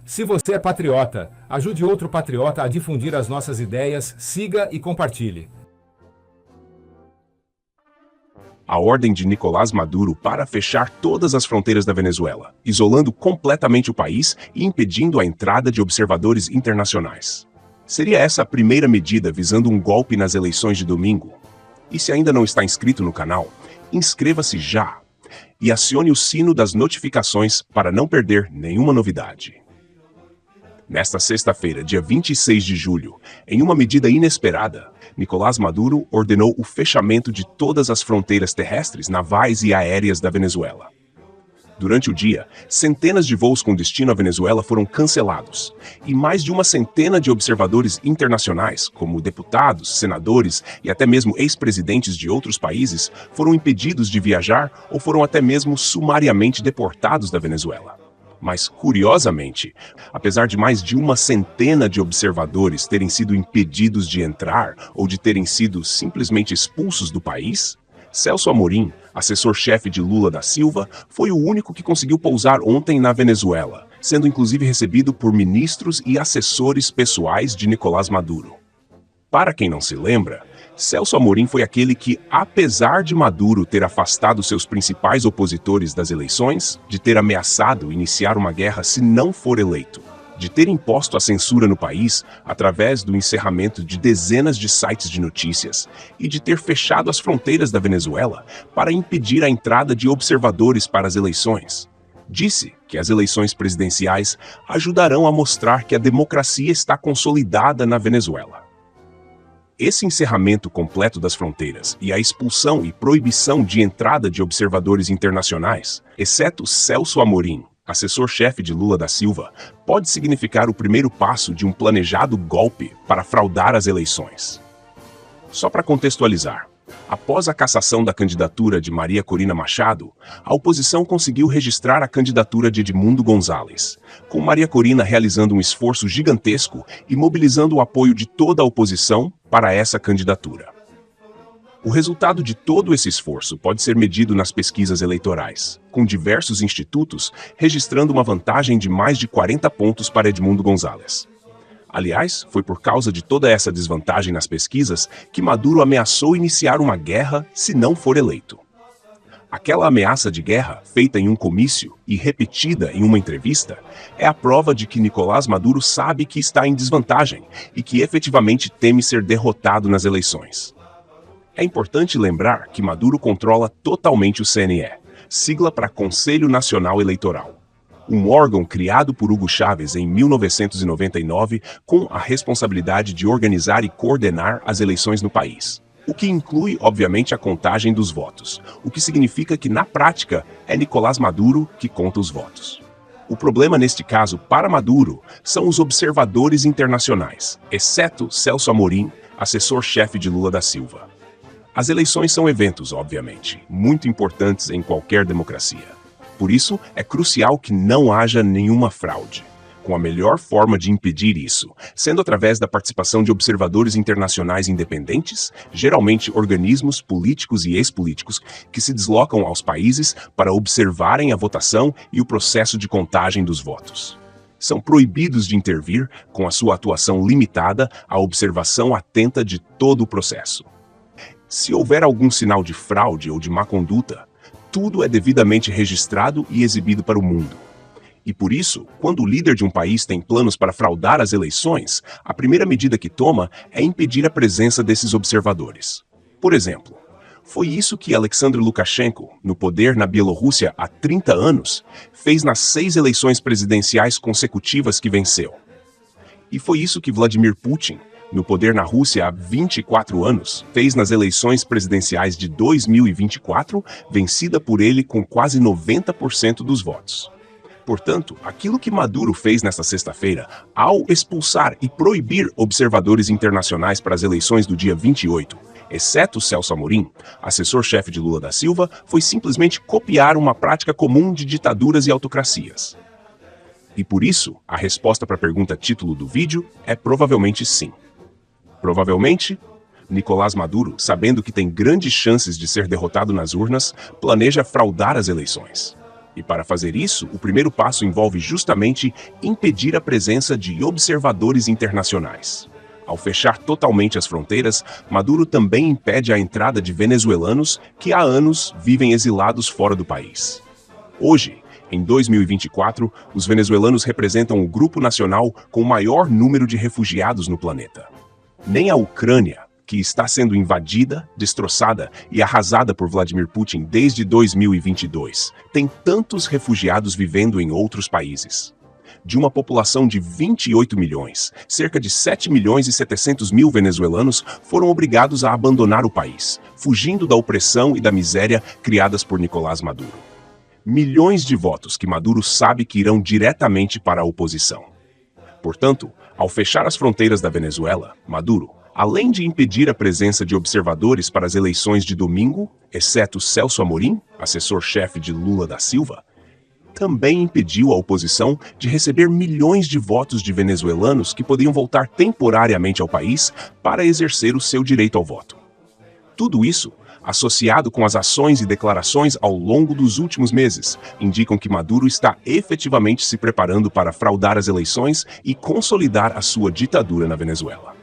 Se você é patriota, ajude outro patriota a difundir as nossas ideias, siga e compartilhe. A ordem de Nicolás Maduro para fechar todas as fronteiras da Venezuela, isolando completamente o país e impedindo a entrada de observadores internacionais. Seria essa a primeira medida visando um golpe nas eleições de domingo? E se ainda não está inscrito no canal, inscreva-se já e acione o sino das notificações para não perder nenhuma novidade. Nesta sexta-feira, dia 26 de julho, em uma medida inesperada, Nicolás Maduro ordenou o fechamento de todas as fronteiras terrestres, navais e aéreas da Venezuela. Durante o dia, centenas de voos com destino à Venezuela foram cancelados, e mais de uma centena de observadores internacionais, como deputados, senadores e até mesmo ex-presidentes de outros países, foram impedidos de viajar ou foram até mesmo sumariamente deportados da Venezuela. Mas, curiosamente, apesar de mais de uma centena de observadores terem sido impedidos de entrar ou de terem sido simplesmente expulsos do país, Celso Amorim, assessor-chefe de Lula da Silva, foi o único que conseguiu pousar ontem na Venezuela, sendo inclusive recebido por ministros e assessores pessoais de Nicolás Maduro. Para quem não se lembra, Celso Amorim foi aquele que, apesar de Maduro ter afastado seus principais opositores das eleições, de ter ameaçado iniciar uma guerra se não for eleito, de ter imposto a censura no país através do encerramento de dezenas de sites de notícias e de ter fechado as fronteiras da Venezuela para impedir a entrada de observadores para as eleições. Disse que as eleições presidenciais ajudarão a mostrar que a democracia está consolidada na Venezuela. Esse encerramento completo das fronteiras e a expulsão e proibição de entrada de observadores internacionais, exceto Celso Amorim, assessor-chefe de Lula da Silva, pode significar o primeiro passo de um planejado golpe para fraudar as eleições. Só para contextualizar, após a cassação da candidatura de Maria Corina Machado, a oposição conseguiu registrar a candidatura de Edmundo Gonzalez, com Maria Corina realizando um esforço gigantesco e mobilizando o apoio de toda a oposição para essa candidatura. O resultado de todo esse esforço pode ser medido nas pesquisas eleitorais, com diversos institutos registrando uma vantagem de mais de 40 pontos para Edmundo Gonzalez. Aliás, foi por causa de toda essa desvantagem nas pesquisas que Maduro ameaçou iniciar uma guerra se não for eleito. Aquela ameaça de guerra, feita em um comício e repetida em uma entrevista, é a prova de que Nicolás Maduro sabe que está em desvantagem e que efetivamente teme ser derrotado nas eleições. É importante lembrar que Maduro controla totalmente o CNE, sigla para Conselho Nacional Eleitoral, um órgão criado por Hugo Chávez em 1999 com a responsabilidade de organizar e coordenar as eleições no país. O que inclui, obviamente, a contagem dos votos, o que significa que, na prática, é Nicolás Maduro que conta os votos. O problema neste caso, para Maduro, são os observadores internacionais, exceto Celso Amorim, assessor-chefe de Lula da Silva. As eleições são eventos, obviamente, muito importantes em qualquer democracia. Por isso, é crucial que não haja nenhuma fraude, com a melhor forma de impedir isso, sendo através da participação de observadores internacionais independentes, geralmente organismos políticos e ex-políticos, que se deslocam aos países para observarem a votação e o processo de contagem dos votos. São proibidos de intervir, com a sua atuação limitada à observação atenta de todo o processo. Se houver algum sinal de fraude ou de má conduta, tudo é devidamente registrado e exibido para o mundo. E por isso, quando o líder de um país tem planos para fraudar as eleições, a primeira medida que toma é impedir a presença desses observadores. Por exemplo, foi isso que Alexandre Lukashenko, no poder na Bielorrússia há 30 anos, fez nas 6 eleições presidenciais consecutivas que venceu. E foi isso que Vladimir Putin, no poder na Rússia há 24 anos, fez nas eleições presidenciais de 2024, vencida por ele com quase 90% dos votos. Portanto, aquilo que Maduro fez nesta sexta-feira, ao expulsar e proibir observadores internacionais para as eleições do dia 28, exceto Celso Amorim, assessor-chefe de Lula da Silva, foi simplesmente copiar uma prática comum de ditaduras e autocracias. E por isso, a resposta para a pergunta título do vídeo é provavelmente sim. Provavelmente, Nicolás Maduro, sabendo que tem grandes chances de ser derrotado nas urnas, planeja fraudar as eleições. E para fazer isso, o primeiro passo envolve justamente impedir a presença de observadores internacionais. Ao fechar totalmente as fronteiras, Maduro também impede a entrada de venezuelanos que há anos vivem exilados fora do país. Hoje, em 2024, os venezuelanos representam o grupo nacional com o maior número de refugiados no planeta. Nem a Ucrânia, que está sendo invadida, destroçada e arrasada por Vladimir Putin desde 2022, tem tantos refugiados vivendo em outros países. De uma população de 28 milhões, cerca de 7 milhões e 700 mil venezuelanos foram obrigados a abandonar o país, fugindo da opressão e da miséria criadas por Nicolás Maduro. Milhões de votos que Maduro sabe que irão diretamente para a oposição. Portanto, ao fechar as fronteiras da Venezuela, Maduro, além de impedir a presença de observadores para as eleições de domingo, exceto Celso Amorim, assessor-chefe de Lula da Silva, também impediu a oposição de receber milhões de votos de venezuelanos que podiam voltar temporariamente ao país para exercer o seu direito ao voto. Tudo isso, associado com as ações e declarações ao longo dos últimos meses, indicam que Maduro está efetivamente se preparando para fraudar as eleições e consolidar a sua ditadura na Venezuela.